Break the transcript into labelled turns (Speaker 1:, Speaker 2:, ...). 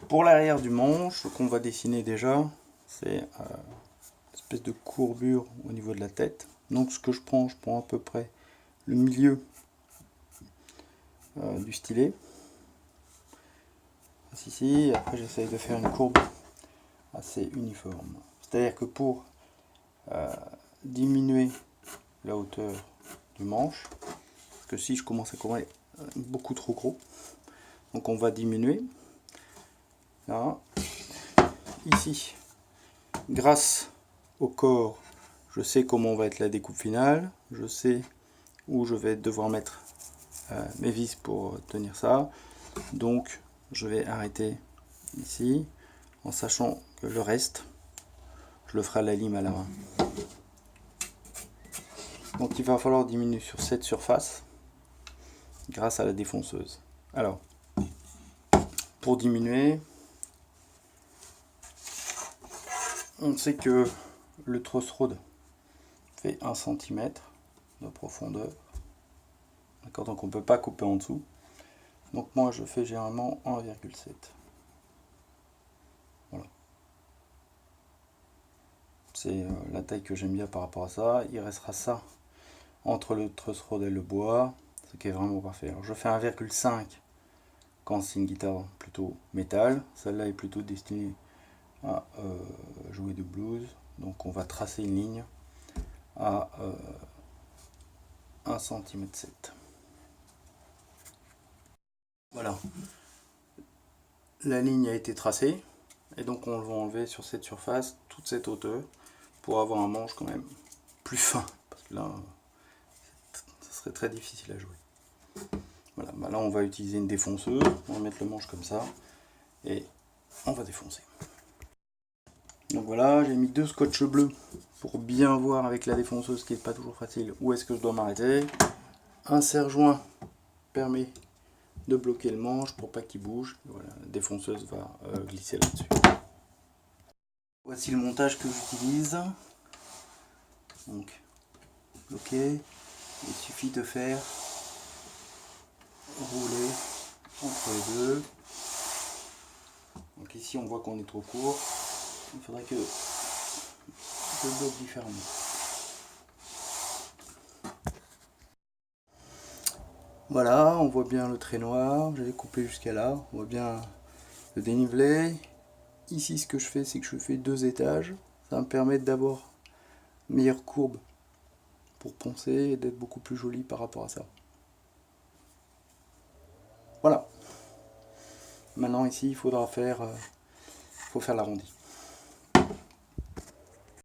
Speaker 1: Pour l'arrière du manche, ce qu'on va dessiner déjà, c'est une espèce de courbure au niveau de la tête. Donc ce que je prends à peu près le milieu du stylet. Ici, après j'essaye de faire une courbe assez uniforme. C'est-à-dire que pour diminuer la hauteur du manche, parce que si je commence à courir beaucoup trop gros, donc on va diminuer. Là, ici, grâce au corps, je sais comment va être la découpe finale, je sais où je vais devoir mettre mes vis pour tenir ça, donc je vais arrêter ici en sachant que le reste je le ferai à la lime à la main. Donc il va falloir diminuer sur cette surface grâce à la défonceuse. Alors pour diminuer, on sait que le truss rod fait 1 cm de profondeur. D'accord, donc on ne peut pas couper en dessous. Donc moi je fais généralement 1,7. Voilà. C'est la taille que j'aime bien par rapport à ça. Il restera ça entre le truss rod et le bois, ce qui est vraiment parfait. Alors je fais 1,5 quand c'est une guitare plutôt métal. Celle-là est plutôt destinée à jouer du blues. Donc on va tracer une ligne à 1,7 cm. Voilà. La ligne a été tracée. Et donc on va enlever sur cette surface toute cette hauteur pour avoir un manche quand même plus fin. Parce que là, ça serait très difficile à jouer. Voilà, bah là on va utiliser une défonceuse. On va mettre le manche comme ça. Et on va défoncer. Donc voilà, j'ai mis 2 scotch bleus pour bien voir avec la défonceuse, qui n'est pas toujours facile, où est-ce que je dois m'arrêter. Un serre-joint permet de bloquer le manche pour pas qu'il bouge. Voilà, la défonceuse va glisser là-dessus. Voici le montage que j'utilise. Donc, bloqué. Il suffit de faire rouler entre les deux. Donc ici on voit qu'on est trop court. Il faudrait que je bloque différemment. Voilà, on voit bien le trait noir, j'avais coupé jusqu'à là, on voit bien le dénivelé. Ici ce que je fais, c'est que je fais 2 étages, ça va me permettre d'avoir une meilleure courbe pour poncer et d'être beaucoup plus joli par rapport à ça. Voilà. Maintenant ici il faut faire l'arrondi.